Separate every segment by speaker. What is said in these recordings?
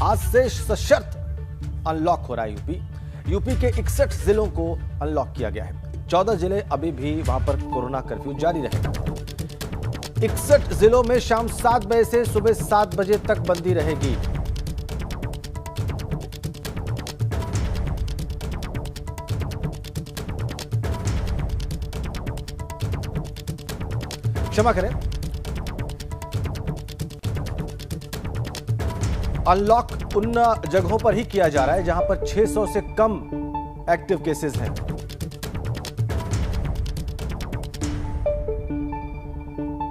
Speaker 1: आज से सशर्त अनलॉक हो रहा है यूपी के 61 जिलों को अनलॉक किया गया है। 14 जिले अभी भी वहां पर कोरोना कर्फ्यू जारी रहेगा। 61 जिलों में शाम 7 बजे से सुबह 7 बजे तक बंदी रहेगी। क्षमा करें, अनलॉक उन जगहों पर ही किया जा रहा है जहां पर 600 से कम एक्टिव केसेस हैं।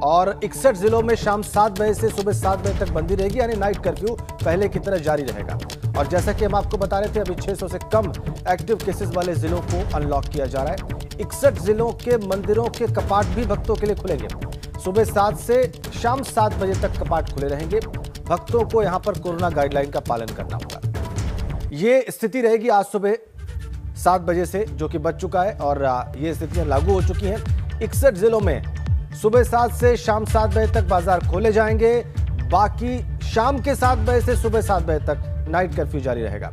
Speaker 1: और 61 जिलों में शाम 7 बजे से सुबह 7 बजे तक बंदी रहेगी, यानी नाइट कर्फ्यू पहले की तरह जारी रहेगा। और जैसा कि हम आपको बता रहे थे, अभी 600 से कम एक्टिव केसेस वाले जिलों को अनलॉक किया जा रहा है। 61 जिलों के मंदिरों के कपाट भी भक्तों के लिए खुलेंगे। सुबह 7 से शाम 7 बजे तक कपाट खुले रहेंगे। भक्तों को यहां पर कोरोना गाइडलाइन का पालन करना होगा। ये स्थिति रहेगी आज सुबह 7 बजे से, जो कि बच चुका है और ये स्थितियां लागू हो चुकी हैं। 61 जिलों में सुबह 7 से शाम 7 बजे तक बाजार खोले जाएंगे। बाकी शाम के 7 बजे से सुबह 7 बजे तक नाइट कर्फ्यू जारी रहेगा।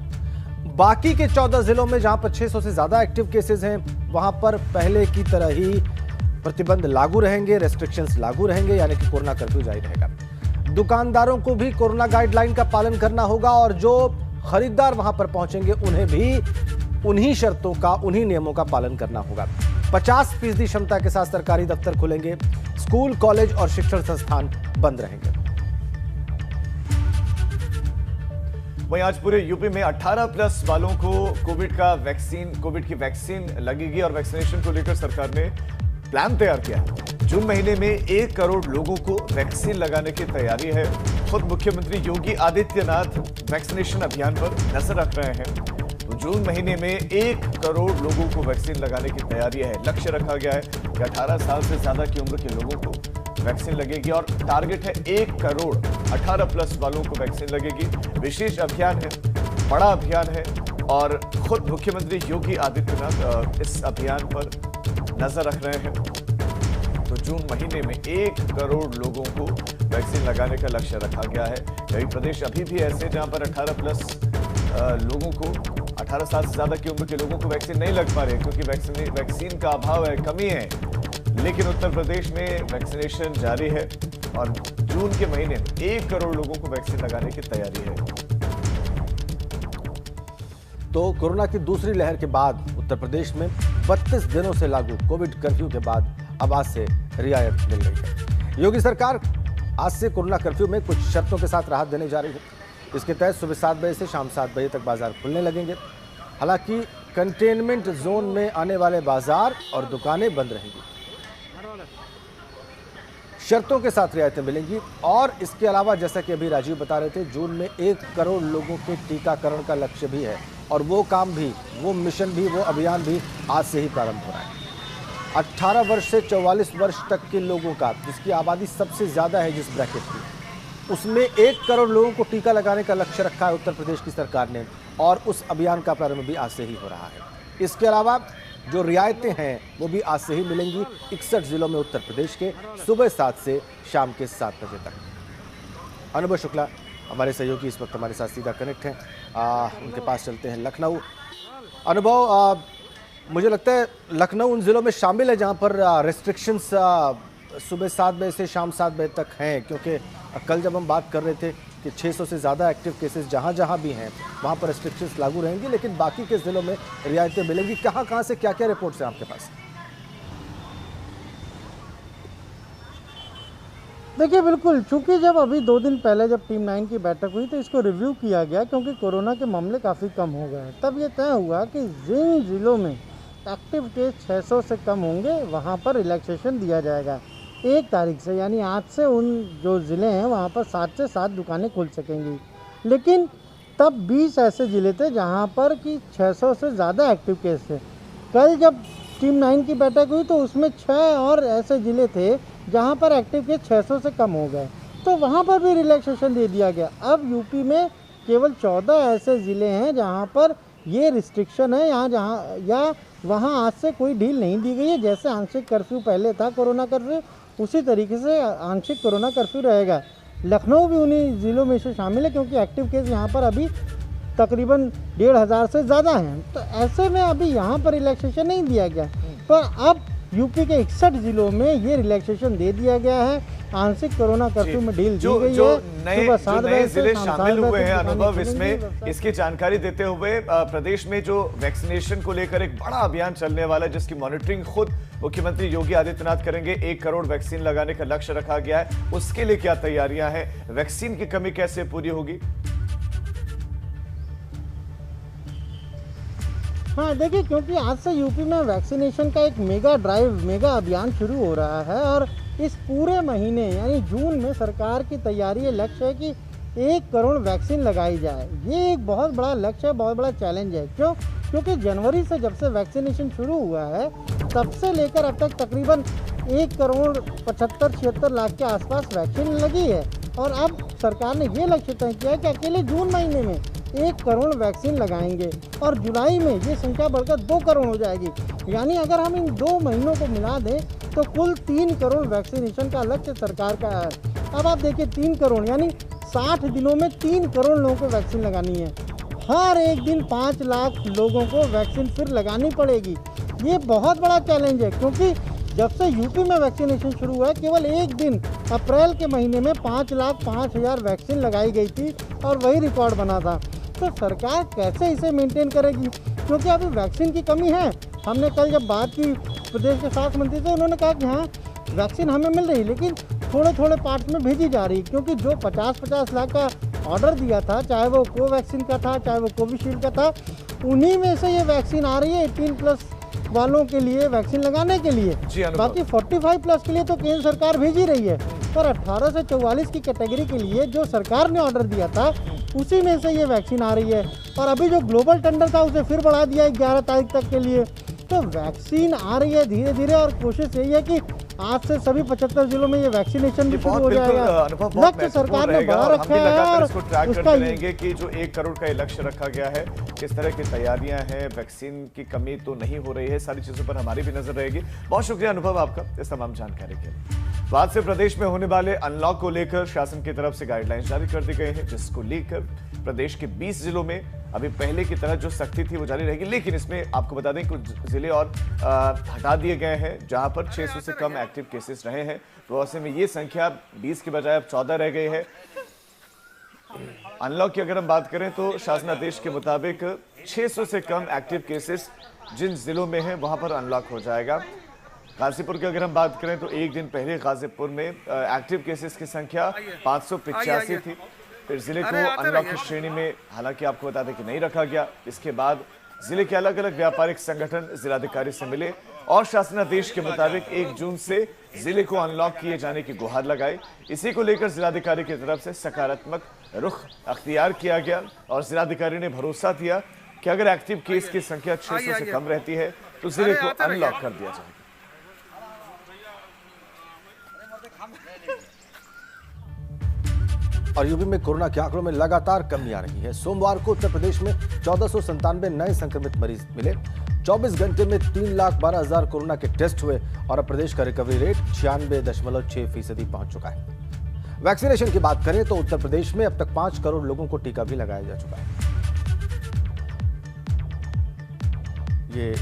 Speaker 1: बाकी के 14 जिलों में जहां पर 600 से ज्यादा एक्टिव केसेस हैं, वहां पर पहले की तरह ही प्रतिबंध लागू रहेंगे, रेस्ट्रिक्शंस लागू रहेंगे, यानी कि कोरोना कर्फ्यू जारी रहेगा। दुकानदारों को भी कोरोना गाइडलाइन का पालन करना होगा और जो खरीदार वहां पर पहुंचेंगे उन्हें भी उन्हीं शर्तों का, उन्हीं नियमों का पालन करना होगा। 50% क्षमता के साथ सरकारी दफ्तर खुलेंगे। स्कूल, कॉलेज और शिक्षण संस्थान बंद रहेंगे।
Speaker 2: वहीं आज पूरे यूपी में 18+ वालों को कोविड की वैक्सीन लगेगी और वैक्सीनेशन को लेकर सरकार ने प्लान तैयार किया है। जून महीने में 1 करोड़ लोगों को वैक्सीन लगाने की तैयारी है। खुद मुख्यमंत्री योगी आदित्यनाथ वैक्सीनेशन अभियान पर नजर रख रहे हैं। तो जून महीने में 1 करोड़ लोगों को वैक्सीन लगाने की तैयारी है। लक्ष्य रखा गया है कि 18 साल से ज्यादा की उम्र के लोगों को वैक्सीन लगेगी और टारगेट है 1 करोड़ 18+ वालों को वैक्सीन लगेगी। विशेष अभियान है, बड़ा अभियान है और खुद मुख्यमंत्री योगी आदित्यनाथ इस अभियान पर नजर रख रहे हैं। तो जून महीने में 1 करोड़ लोगों को वैक्सीन लगाने का लक्ष्य रखा गया है। कई प्रदेश अभी भी ऐसे जहां पर 18+ लोगों को, 18 साल से ज्यादा की उम्र के लोगों को वैक्सीन नहीं लग पा रहे क्योंकि वैक्सीन का अभाव है, कमी है। लेकिन उत्तर प्रदेश में वैक्सीनेशन जारी है और जून के महीने में 1 करोड़ लोगों को वैक्सीन लगाने की तैयारी है।
Speaker 1: तो कोरोना की दूसरी लहर के बाद उत्तर प्रदेश में 32 दिनों से लागू कोविड कर्फ्यू के बाद अब आज से रियायत मिल रही है। योगी सरकार आज से कोरोना कर्फ्यू में कुछ शर्तों के साथ राहत देने जा रही है। इसके तहत सुबह 7 बजे से शाम 7 बजे तक बाजार खुलने लगेंगे। हालांकि कंटेनमेंट जोन में आने वाले बाजार और दुकानें बंद रहेंगी। शर्तों के साथ रियायतें मिलेंगी। और इसके अलावा जैसा कि अभी राजीव बता रहे थे, जून में 1 करोड़ लोगों के टीकाकरण का लक्ष्य भी है और वो काम भी, वो मिशन भी, वो अभियान भी आज से ही प्रारंभ हो रहा है। 18 वर्ष से 44 वर्ष तक के लोगों का, जिसकी आबादी सबसे ज्यादा है जिस ब्रैकेट की, उसमें 1 करोड़ लोगों को टीका लगाने का लक्ष्य रखा है उत्तर प्रदेश की सरकार ने और उस अभियान का प्रारंभ भी आज से ही हो रहा है। इसके अलावा जो रियायतें हैं वो भी आज से ही मिलेंगी 61 जिलों में उत्तर प्रदेश के, सुबह 7 से शाम के 7 बजे तक। अनुभव शुक्ला हमारे सहयोगी इस वक्त हमारे साथ सीधा कनेक्ट हैं, उनके पास चलते हैं। लखनऊ, अनुभव, मुझे लगता है लखनऊ उन जिलों में शामिल है जहां पर रेस्ट्रिक्शंस सुबह 7 बजे से शाम 7 बजे तक हैं, क्योंकि कल जब हम बात कर रहे थे कि 600 से ज़्यादा एक्टिव केसेस जहां भी हैं वहां पर रेस्ट्रिक्शंस लागू रहेंगी, लेकिन बाकी के ज़िलों में रियायतें मिलेंगी। कहां से क्या रिपोर्ट्स हैं आपके पास?
Speaker 3: देखिए, बिल्कुल, चूंकि जब अभी 2 दिन पहले जब टीम 9 की बैठक हुई तो इसको रिव्यू किया गया क्योंकि कोरोना के मामले काफ़ी कम हो गए। तब ये तय हुआ कि जिन जिलों में एक्टिव केस 600 से कम होंगे वहाँ पर रिलैक्सेशन दिया जाएगा 1 तारीख से, यानी आज से उन जो ज़िले हैं वहाँ पर 7 से 7 दुकानें खुल सकेंगी। लेकिन तब 20 ऐसे ज़िले थे जहाँ पर कि 600 से ज़्यादा एक्टिव केस थे। कल जब टीम 9 की बैठक हुई तो उसमें 6 और ऐसे ज़िले थे जहाँ पर एक्टिव केस 600 से कम हो गए, तो वहाँ पर भी रिलैक्सेशन दे दिया गया। अब यूपी में केवल 14 ऐसे ज़िले हैं जहाँ पर ये रिस्ट्रिक्शन है, या वहाँ आज से कोई ढील नहीं दी गई है। जैसे आंशिक कर्फ्यू पहले था कोरोना कर्फ्यू, उसी तरीके से आंशिक कोरोना कर्फ्यू रहेगा। लखनऊ भी उन्हीं ज़िलों में से शामिल है, क्योंकि एक्टिव केस यहाँ पर अभी तकरीबन 1,500 से ज़्यादा हैं। तो ऐसे में अभी यहाँ पर रिलैक्सेशन नहीं दिया गया, पर अब यूपी के 61 जिलों में ये रिलैक्सेशन दे दिया गया है। आंशिक कोरोना कर्फ्यू में ढील दी गई
Speaker 2: जो
Speaker 3: है।
Speaker 2: नए जिले शामिल हुए हैं अनुभव, इसमें इसकी जानकारी देते हुए प्रदेश में जो वैक्सीनेशन को लेकर एक बड़ा अभियान चलने वाला है, जिसकी मॉनिटरिंग खुद मुख्यमंत्री योगी आदित्यनाथ करेंगे। 1 करोड़ वैक्सीन लगाने का लक्ष्य रखा गया है, उसके लिए क्या तैयारियां हैं, वैक्सीन की कमी कैसे पूरी होगी?
Speaker 3: हाँ देखिए, क्योंकि आज से यूपी में वैक्सीनेशन का एक मेगा ड्राइव, मेगा अभियान शुरू हो रहा है और इस पूरे महीने यानी जून में सरकार की तैयारी, लक्ष्य है कि 1 करोड़ वैक्सीन लगाई जाए। ये एक बहुत बड़ा लक्ष्य है, बहुत बड़ा चैलेंज है। क्यों? क्योंकि जनवरी से जब से वैक्सीनेशन शुरू हुआ है तब से लेकर अब तक तकरीबन 1 करोड़ 75-76 लाख के आसपास वैक्सीन लगी है और अब सरकार ने ये लक्ष्य तय किया है कि अकेले जून महीने में 1 करोड़ वैक्सीन लगाएंगे और जुलाई में ये संख्या बढ़कर 2 करोड़ हो जाएगी। यानी अगर हम इन 2 महीनों को मिला दें तो कुल 3 करोड़ वैक्सीनेशन का लक्ष्य सरकार का है। अब आप देखिए 3 करोड़ यानी 60 दिनों में 3 करोड़ लोगों को वैक्सीन लगानी है। हर एक दिन 5 लाख लोगों को वैक्सीन फिर लगानी पड़ेगी। ये बहुत बड़ा चैलेंज है, क्योंकि जब से यूपी में वैक्सीनेशन शुरू हुआ है केवल एक दिन अप्रैल के महीने में 5,05,000 वैक्सीन लगाई गई थी और वही रिकॉर्ड बना था। तो सरकार कैसे इसे मेंटेन करेगी, क्योंकि अभी वैक्सीन की कमी है। हमने कल जब बात की प्रदेश के स्वास्थ्य मंत्री से, उन्होंने कहा कि हाँ वैक्सीन हमें मिल रही, लेकिन थोड़े थोड़े पार्ट्स में भेजी जा रही, क्योंकि जो 50-50 लाख का ऑर्डर दिया था, चाहे वो कोवैक्सीन का था चाहे वो कोविशील्ड का था, उन्हीं में से ये वैक्सीन आ रही है 18+ वालों के लिए वैक्सीन लगाने के लिए। बाकी 45+ के लिए तो केंद्र सरकार भेजी रही है, पर 18 से 44 की कैटेगरी के लिए जो सरकार ने ऑर्डर दिया था उसी में से ये वैक्सीन आ रही है। और अभी जो ग्लोबल टेंडर था उसे फिर बढ़ा दिया है 11 तारीख तक के लिए। तो वैक्सीन आ रही है धीरे धीरे और कोशिश यही है कि आज से सभी 75 जिलों में ये वैक्सीनेशन भी शुरू हो जाएगा। लक्ष्य सरकार ने बढ़ा रखा है और
Speaker 2: उसका रहेंगे कि जो 1 करोड़ का लक्ष्य रखा गया है, किस तरह की तैयारियां हैं, वैक्सीन की कमी तो नहीं हो रही है, सारी चीजों पर हमारी भी नजर रहेगी। बहुत शुक्रिया अनुभव आपका इस तमाम जानकारी के लिए। आज से प्रदेश में होने वाले अनलॉक को लेकर शासन की तरफ से गाइडलाइंस जारी कर दी गई है, जिसको लेकर प्रदेश के 20 जिलों में अभी पहले की तरह जो सख्ती थी वो जारी रहेगी, लेकिन इसमें आपको बता दें कुछ जिले और हटा दिए गए हैं जहां पर 600 से कम एक्टिव केसेस रहे हैं। तो ऐसे में ये संख्या 20 की बजाय अब 14 रह गई है। अनलॉक की अगर हम बात करें तो शासनादेश के मुताबिक 600 से कम एक्टिव केसेस जिन जिलों में हैं वहां पर अनलॉक हो जाएगा। गाजीपुर की अगर हम बात करें तो एक दिन पहले गाजीपुर में एक्टिव केसेस की संख्या 585 थी। फिर जिले को अनलॉक की श्रेणी में हालांकि आपको बता दें कि नहीं रखा गया। इसके बाद जिले के अलग अलग व्यापारिक संगठन जिलाधिकारी से मिले और शासनादेश के मुताबिक 1 जून से जिले को अनलॉक किए जाने की गुहार लगाई। इसी को लेकर जिलाधिकारी की तरफ से सकारात्मक रुख अख्तियार किया गया और जिलाधिकारी ने भरोसा दिया कि अगर एक्टिव केस की संख्या 600 से कम रहती है तो जिले को अनलॉक कर दिया जाएगा।
Speaker 1: और यूपी में कोरोना के आंकड़ों में लगातार कमी आ रही है। सोमवार को उत्तर प्रदेश में 1497 नए संक्रमित मरीज मिले। 24 घंटे में 3,12,000 कोरोना के टेस्ट हुए और अब प्रदेश का रिकवरी रेट 96.6% पहुंच चुका है। वैक्सीनेशन की बात करें तो उत्तर प्रदेश में अब तक 5 करोड़ लोगों को टीका भी लगाया जा चुका है। ये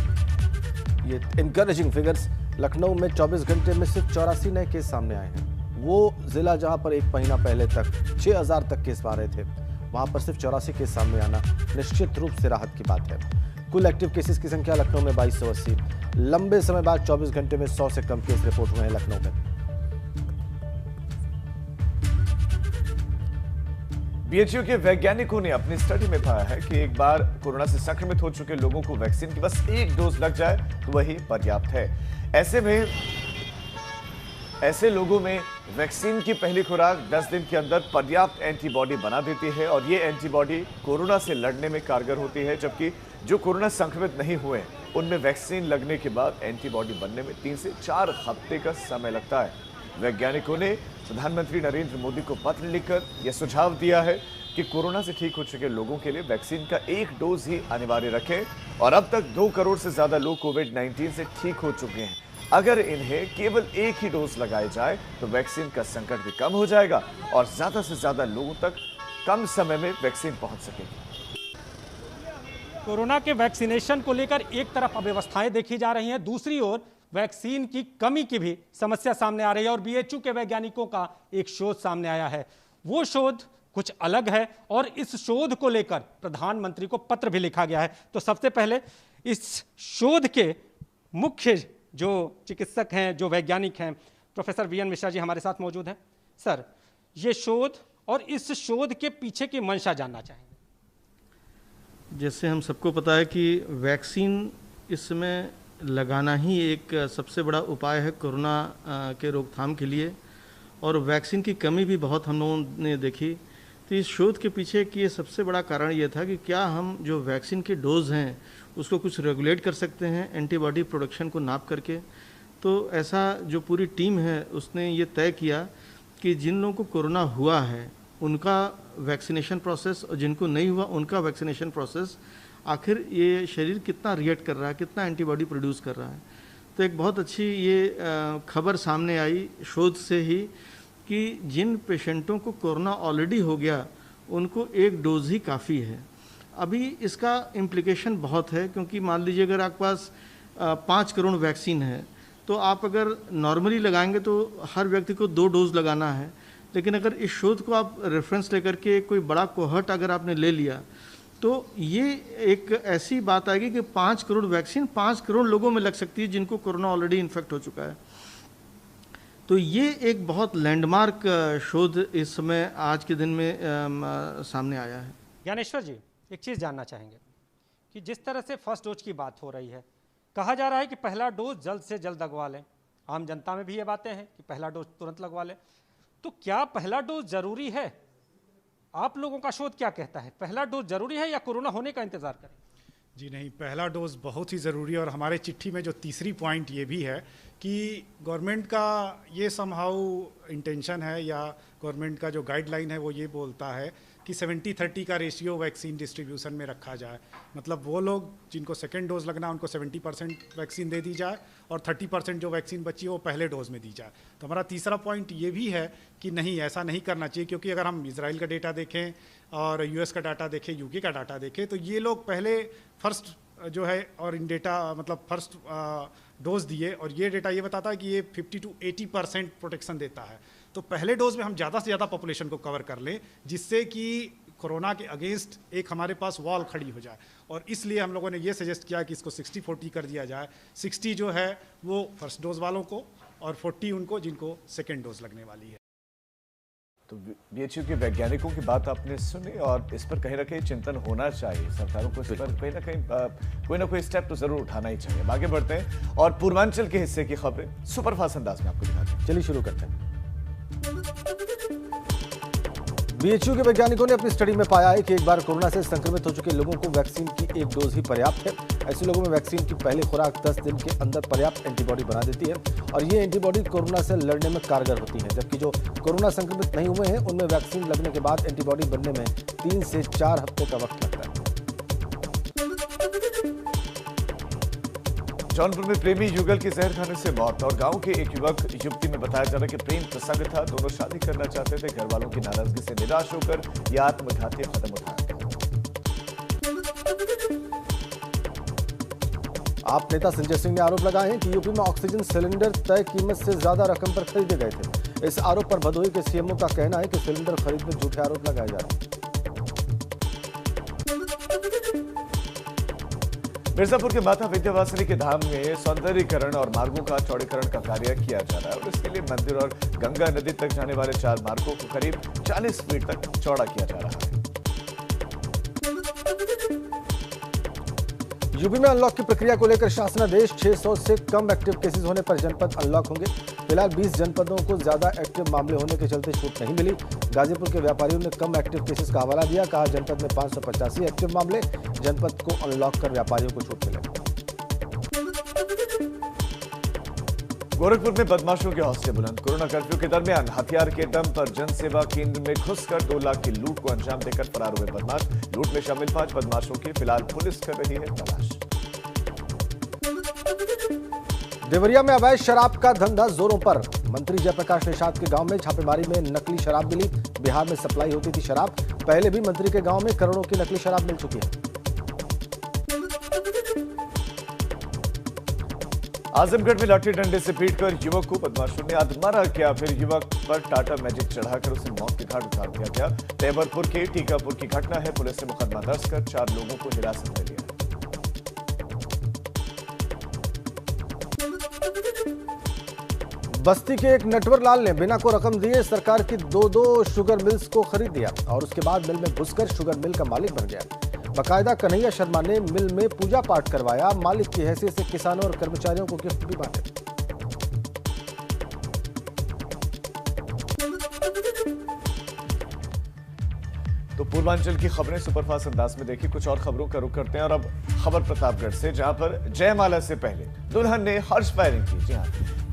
Speaker 1: इनकरेजिंग फिगर्स लखनऊ में 24 घंटे में सिर्फ 84 नए केस सामने आए हैं। वो जिला जहां पर एक महीना पहले तक 6,000 तक केस आ रहे थे, वहां पर सिर्फ 84 केस सामने आना निश्चित रूप से राहत की बात है। कुल एक्टिव केसेस की संख्या लखनऊ में 2280। लंबे समय बाद 24 घंटे में 100 से कम केस रिपोर्ट हुए हैं लखनऊ में।
Speaker 2: बीएचयू के वैज्ञानिकों ने अपनी स्टडी में पाया है कि एक बार कोरोना से संक्रमित हो चुके लोगों को वैक्सीन की बस 1 डोज लग जाए तो वही पर्याप्त है। ऐसे लोगों में वैक्सीन की पहली खुराक 10 दिन के अंदर पर्याप्त एंटीबॉडी बना देती है और ये एंटीबॉडी कोरोना से लड़ने में कारगर होती है, जबकि जो कोरोना संक्रमित नहीं हुए उनमें वैक्सीन लगने के बाद एंटीबॉडी बनने में 3 से 4 हफ्ते का समय लगता है। वैज्ञानिकों ने प्रधानमंत्री नरेंद्र मोदी को पत्र लिखकर यह सुझाव दिया है कि कोरोना से ठीक हो चुके लोगों के लिए वैक्सीन का 1 डोज ही अनिवार्य रखें और अब तक 2 करोड़ से ज्यादा लोग कोविड-19 से ठीक हो चुके हैं। अगर इन्हें केवल एक ही डोज लगाई जाए तो वैक्सीन का संकट भी कम हो जाएगा और ज्यादा से ज्यादा लोगों तक कम समय में वैक्सीन पहुंच सकेगी।
Speaker 4: कोरोना के वैक्सीनेशन को लेकर एक तरफ अव्यवस्थाएं देखी जा रही हैं, दूसरी ओर वैक्सीन की कमी की भी समस्या सामने आ रही है और बीएचयू के वैज्ञानिकों का एक शोध सामने आया है। वो शोध कुछ अलग है और इस शोध को लेकर प्रधानमंत्री को पत्र भी लिखा गया है। तो सबसे पहले इस शोध के मुख्य जो चिकित्सक हैं, जो वैज्ञानिक हैं, प्रोफेसर वीएन मिश्रा जी हमारे साथ मौजूद हैं। सर, ये शोध और इस शोध के पीछे की मंशा जानना चाहेंगे।
Speaker 5: जैसे हम सबको पता है कि वैक्सीन इस समय लगाना ही एक सबसे बड़ा उपाय है कोरोना के रोकथाम के लिए, और वैक्सीन की कमी भी बहुत हम लोगों ने देखी। तो इस शोध के पीछे की ये सबसे बड़ा कारण ये था कि क्या हम जो वैक्सीन के डोज हैं उसको कुछ रेगुलेट कर सकते हैं एंटीबॉडी प्रोडक्शन को नाप करके। तो ऐसा जो पूरी टीम है उसने ये तय किया कि जिन लोगों को कोरोना हुआ है उनका वैक्सीनेशन प्रोसेस और जिनको नहीं हुआ उनका वैक्सीनेशन प्रोसेस, आखिर ये शरीर कितना रिएक्ट कर रहा है, कितना एंटीबॉडी प्रोड्यूस कर रहा है। तो एक बहुत अच्छी ये खबर सामने आई शोध से ही कि जिन पेशेंटों को कोरोना ऑलरेडी हो गया उनको एक डोज ही काफ़ी है। अभी इसका इम्प्लिकेशन बहुत है, क्योंकि मान लीजिए अगर आपके पास 5 करोड़ वैक्सीन है तो आप अगर नॉर्मली लगाएंगे तो हर व्यक्ति को 2 डोज लगाना है। लेकिन अगर इस शोध को आप रेफरेंस लेकर के कोई बड़ा कोहर्ट अगर आपने ले लिया तो ये एक ऐसी बात आएगी कि 5 करोड़ वैक्सीन 5 करोड़ लोगों में लग सकती है जिनको कोरोना ऑलरेडी इन्फेक्ट हो चुका है। तो ये एक बहुत लैंडमार्क शोध इस समय आज के दिन में सामने आया है।
Speaker 4: ज्ञानेश्वर जी, एक चीज़ जानना चाहेंगे कि जिस तरह से फर्स्ट डोज की बात हो रही है, कहा जा रहा है कि पहला डोज जल्द से जल्द लगवा लें। आम जनता में भी ये बातें हैं कि पहला डोज तुरंत लगवा लें। तो क्या पहला डोज जरूरी है? आप लोगों का शोध क्या कहता है, पहला डोज जरूरी है या कोरोना होने का इंतजार करें?
Speaker 6: जी नहीं, पहला डोज बहुत ही ज़रूरी है। और हमारे चिट्ठी में जो तीसरी पॉइंट ये भी है कि गवर्नमेंट का ये समहाउ इंटेंशन है या गवर्नमेंट का जो गाइडलाइन है वो ये बोलता है कि 70-30 का रेशियो वैक्सीन डिस्ट्रीब्यूशन में रखा जाए। मतलब वो लोग जिनको सेकेंड डोज लगना उनको 70% वैक्सीन दे दी जाए और 30% जो वैक्सीन बची है वो पहले डोज में दी जाए। तो हमारा तीसरा पॉइंट ये भी है कि नहीं, ऐसा नहीं करना चाहिए, क्योंकि अगर हम इजराइल का डेटा देखें और यूएस का डाटा देखें, यूके का डाटा देखें, तो ये लोग पहले फर्स्ट जो है और इन डेटा मतलब फर्स्ट डोज दिए और ये डेटा ये बताता है कि ये 50 to 80% प्रोटेक्शन देता है। तो पहले डोज में हम ज़्यादा से ज़्यादा पॉपुलेशन को कवर कर लें, जिससे कि कोरोना के अगेंस्ट एक हमारे पास वॉल खड़ी हो जाए। और इसलिए हम लोगों ने ये सजेस्ट किया कि इसको 60-40 कर दिया जाए। 60 जो है वो फर्स्ट डोज वालों को और 40 उनको जिनको सेकेंड डोज लगने वाली है।
Speaker 2: तो बीएचयू के वैज्ञानिकों की बात आपने सुनी और इस पर कहीं ना कहीं चिंतन होना चाहिए। सरकारों को इस पर कहीं ना कहीं कोई ना कोई स्टेप तो जरूर उठाना ही चाहिए। आगे बढ़ते हैं और पूर्वांचल के हिस्से की खबरें सुपरफास्ट अंदाज में आपको दिखाते हैं।
Speaker 1: चलिए शुरू करते हैं। बीएचयू के वैज्ञानिकों ने अपनी स्टडी में पाया है कि एक बार कोरोना से संक्रमित हो चुके लोगों को वैक्सीन की एक डोज ही पर्याप्त है। ऐसे लोगों में वैक्सीन की पहली खुराक 10 दिन के अंदर पर्याप्त एंटीबॉडी बना देती है और ये एंटीबॉडी कोरोना से लड़ने में कारगर होती है। जबकि जो कोरोना संक्रमित नहीं हुए हैं उनमें वैक्सीन लगने के बाद एंटीबॉडी बनने में 3 से 4 हफ्ते का वक्त लगता है।
Speaker 2: जौनपुर में प्रेमी युगल की जहर खाने से मौत और गांव के एक युवक युवती में बताया जा रहा है कि प्रेम प्रसंग था, दोनों शादी करना चाहते थे। घर वालों की नाराजगी से निराश होकर यह आत्मघाती कदम उठाया गया।
Speaker 1: आप नेता संजय सिंह ने आरोप लगाए हैं कि यूपी में ऑक्सीजन सिलेंडर तय कीमत से ज्यादा रकम पर खरीदे गए थे। इस आरोप पर भदोही के सीएमओ का कहना है कि सिलेंडर खरीद में झूठे आरोप लगाए जा रहे हैं।
Speaker 2: मिर्जापुर के माता विंध्यवासिनी के धाम में सौंदर्यीकरण और मार्गों का चौड़ीकरण का कार्य किया जा रहा है और इसके लिए मंदिर और गंगा नदी तक जाने वाले 4 मार्गों को करीब 40 फीट तक चौड़ा किया जा रहा है।
Speaker 1: यूपी में अनलॉक की प्रक्रिया को लेकर शासनादेश 600 से कम एक्टिव केसेस होने पर जनपद अनलॉक होंगे। फिलहाल 20 जनपदों को ज्यादा एक्टिव मामले होने के चलते छूट नहीं मिली। गाजीपुर के व्यापारियों ने कम एक्टिव केसेस का हवाला दिया। कहा जनपद में 585 एक्टिव मामले, जनपद को अनलॉक कर व्यापारियों को छूट मिलेगी।
Speaker 2: गोरखपुर में बदमाशों के हौसले बुलंद। कोरोना कर्फ्यू के दरमियान हथियार के दम पर जनसेवा केंद्र में घुसकर 2 लाख की लूट को अंजाम देकर फरार हुए बदमाश। लूट में शामिल 5 बदमाशों की फिलहाल पुलिस कर रही है तलाश।
Speaker 1: देवरिया में अवैध शराब का धंधा जोरों पर। मंत्री जयप्रकाश निषाद के गांव में छापेमारी में नकली शराब मिली। बिहार में सप्लाई होती थी शराब। पहले भी मंत्री के गांव में करोड़ों की नकली शराब मिल चुकी है।
Speaker 2: आजमगढ़ में लाठी डंडे से पीटकर युवक को बदमाशों ने आत्महत्या किया। फिर युवक पर टाटा मैजिक चढ़ाकर उसे मौत के घाट उतार दिया गया। तैमूरपुर के टीकापुर की घटना है। पुलिस ने मुकदमा दर्ज कर 4 लोगों को हिरासत में लिया।
Speaker 1: बस्ती के एक नटवर लाल ने बिना को रकम दिए सरकार की 2 शुगर मिल्स को खरीद लिया और उसके बाद मिल में घुसकर शुगर मिल का मालिक बन गया। बाकायदा कन्हैया शर्मा ने मिल में पूजा पाठ करवाया। मालिक की हैसियत से किसानों और कर्मचारियों को गिफ्ट भी बांटे।
Speaker 2: तो पूर्वांचल की खबरें सुपरफास्ट अंदाज में देखिए। कुछ और खबरों का रुख करते हैं और अब खबर प्रतापगढ़ से, जहां पर जयमाला से पहले दुल्हन ने हर्ष फायरिंग की। जी हां,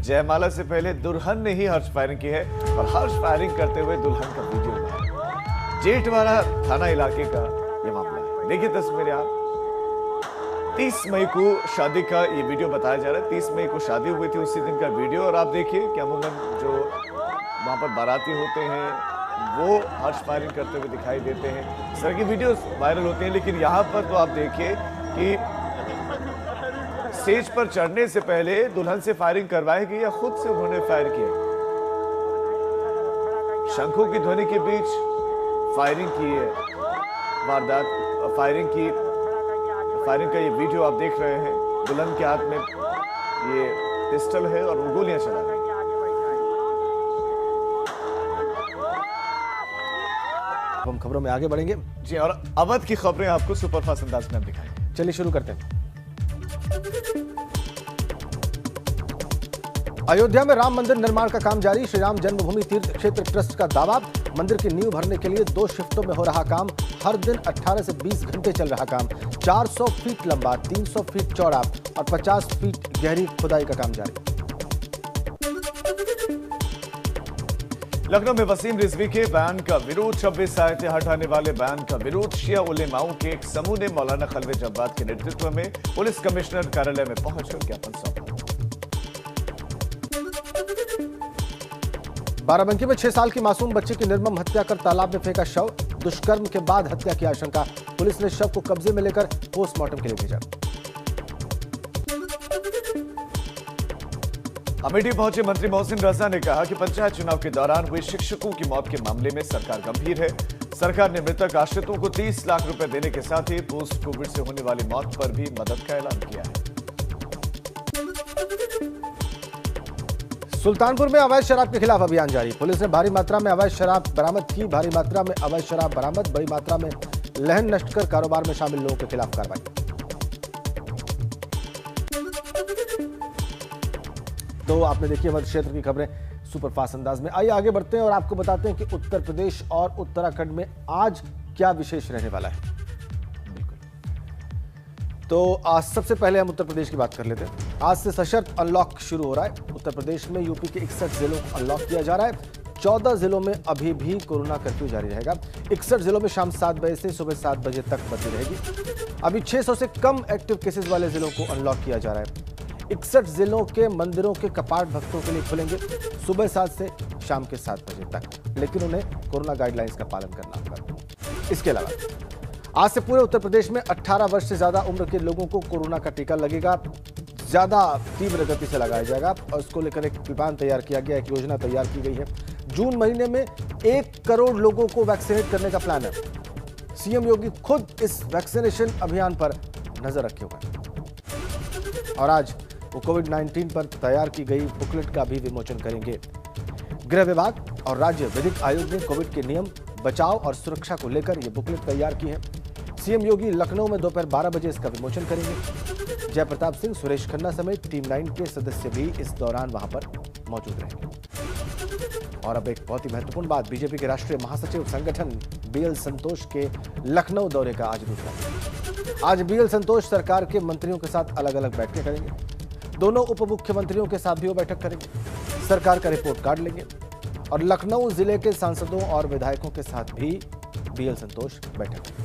Speaker 2: जयमाला से पहले दुल्हन ने ही हर्ष फायरिंग की है और हर्ष फायरिंग करते हुए दुल्हन का वीडियो बनाया। जेठवाड़ा थाना इलाके का यह मामला है। देखिए तस्वीरें आप। 30 मई को शादी का ये वीडियो बताया जा रहा है। 30 मई को शादी हुई थी, उसी दिन का वीडियो। और आप देखिए कि अमूमन जो वहां पर बाराती होते हैं वो हर्ष फायरिंग करते हुए दिखाई देते हैं। इस तरह की वीडियोस वायरल होते हैं। लेकिन यहाँ पर तो आप देखिए कि स्टेज पर चढ़ने से पहले दुल्हन से फायरिंग करवाई गई या खुद से उन्होंने फायर किया। शंखों की ध्वनि के बीच फायरिंग की है वारदात। फायरिंग का ये वीडियो आप देख रहे हैं। दुल्हन के हाथ में ये पिस्टल है और वो गोलियां चला रही हैं।
Speaker 1: हम खबरों में आगे बढ़ेंगे।
Speaker 2: जी, और अवध की खबरें आपको सुपरफास्ट अंदाज में दिखाएंगे।
Speaker 1: चलिए शुरू करते हैं। अयोध्या में राम मंदिर निर्माण का काम जारी। श्री राम जन्मभूमि तीर्थ क्षेत्र ट्रस्ट का दावा। मंदिर की नींव भरने के लिए 2 शिफ्टों में हो रहा काम। हर दिन 18 से 20 घंटे चल रहा काम। 400 फीट लंबा, 300 फीट चौड़ा और 50 फीट गहरी खुदाई का काम जारी।
Speaker 2: लखनऊ में वसीम रिजवी के बयान का विरोध। 26 आयतें हटाने वाले बयान का विरोध। शिया उलेमाओं के एक समूह ने मौलाना खलवे जब्बाद के नेतृत्व में पुलिस कमिश्नर कार्यालय में पहुंचकर ज्ञापन सौंपा।
Speaker 1: बाराबंकी में 6 साल की मासूम बच्ची की निर्मम हत्या कर तालाब में फेंका शव। दुष्कर्म के बाद हत्या की आशंका। पुलिस ने शव को कब्जे में लेकर पोस्टमार्टम के लिए भेजा।
Speaker 2: अमेठी पहुंचे मंत्री मोहसिन रजा ने कहा कि पंचायत चुनाव के दौरान हुए शिक्षकों की मौत के मामले में सरकार गंभीर है। सरकार ने मृतक आश्रितों को 30 लाख रुपए देने के साथ ही पोस्ट कोविड से होने वाली मौत पर भी मदद का ऐलान किया है।
Speaker 1: सुल्तानपुर में अवैध शराब के खिलाफ अभियान जारी। पुलिस ने भारी मात्रा में अवैध शराब बरामद की। भारी मात्रा में अवैध शराब बरामद। बड़ी मात्रा में लहन नष्ट कर कारोबार में शामिल लोगों के खिलाफ कार्रवाई। तो आपने देखी अवध क्षेत्र की खबरें सुपरफास्ट अंदाज में। आइए आगे बढ़ते हैं और आपको बताते हैं कि उत्तर प्रदेश और उत्तराखंड में आज क्या विशेष रहने वाला है। तो आज सबसे पहले हम उत्तर प्रदेश की बात कर लेते हैं। आज से सशर्त अनलॉक शुरू हो रहा है। उत्तर प्रदेश में यूपी के 61 जिलों को अनलॉक किया जा रहा है। 14 जिलों में अभी भी कोरोना कर्फ्यू जारी रहेगा। 61 जिलों में शाम 7 बजे से सुबह 7 बजे तक बंदी रहेगी। अभी 600 से कम एक्टिव केसेस वाले जिलों को अनलॉक किया जा रहा है। 61 जिलों के मंदिरों के कपाट भक्तों के लिए खुलेंगे सुबह 7 से शाम के 7 बजे तक, लेकिन उन्हें कोरोना गाइडलाइंस का पालन करना होगा। इसके अलावा आज से पूरे उत्तर प्रदेश में 18 वर्ष से ज्यादा उम्र के लोगों को कोरोना का टीका लगेगा। ज्यादा तीव्र गति से लगाया जाएगा और इसको लेकर एक प्लान तैयार किया गया, एक योजना तैयार की गई है। जून महीने में 1 करोड़ लोगों को वैक्सीनेट करने का प्लान है। सीएम योगी खुद इस वैक्सीनेशन अभियान पर नजर रखे हुए हैं और आज वो कोविड-19 पर तैयार की गई बुकलेट का भी विमोचन करेंगे। गृह विभाग और राज्य विधिक आयोग ने कोविड के नियम, बचाव और सुरक्षा को लेकर यह बुकलेट तैयार की है। सीएम योगी लखनऊ में दोपहर 12 बजे इसका विमोचन करेंगे। जयप्रताप सिंह, सुरेश खन्ना समेत टीम 9 के सदस्य भी इस दौरान वहां पर मौजूद रहेंगे। और अब एक बहुत ही महत्वपूर्ण बात, बीजेपी के राष्ट्रीय महासचिव संगठन बीएल संतोष के लखनऊ दौरे का आज दूसरा दिन। आज बीएल संतोष सरकार के मंत्रियों के साथ अलग अलग बैठकें करेंगे। दोनों उप मुख्यमंत्रियों के साथ भी वो बैठक करेंगे, सरकार का रिपोर्ट कार्ड लेंगे और लखनऊ जिले के सांसदों और विधायकों के साथ भी बीएल संतोष बैठक करेंगे।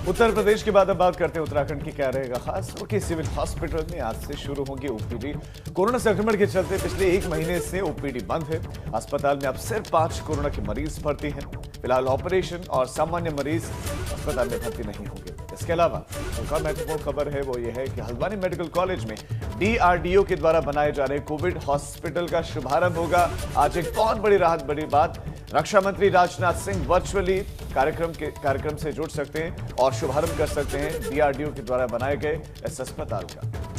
Speaker 2: उत्तर प्रदेश के बाद अब बात करते हैं उत्तराखंड की। क्या रहेगा खास, क्योंकि सिविल हॉस्पिटल में आज से शुरू होंगी ओपीडी। कोरोना संक्रमण के चलते पिछले 1 महीने से ओपीडी बंद है। अस्पताल में अब सिर्फ 5 कोरोना के मरीज भर्ती हैं। फिलहाल ऑपरेशन और सामान्य मरीज अस्पताल में भर्ती नहीं होंगे। इसके अलावा एक और महत्वपूर्ण खबर है, वो ये है कि हल्द्वानी मेडिकल कॉलेज में DRDO के द्वारा बनाए जा रहे कोविड हॉस्पिटल का शुभारंभ होगा। आज एक बहुत बड़ी राहत, बड़ी बात, रक्षा मंत्री राजनाथ सिंह वर्चुअली कार्यक्रम से जुड़ सकते हैं और शुभारंभ कर सकते हैं DRDO के द्वारा बनाए गए इस अस्पताल का।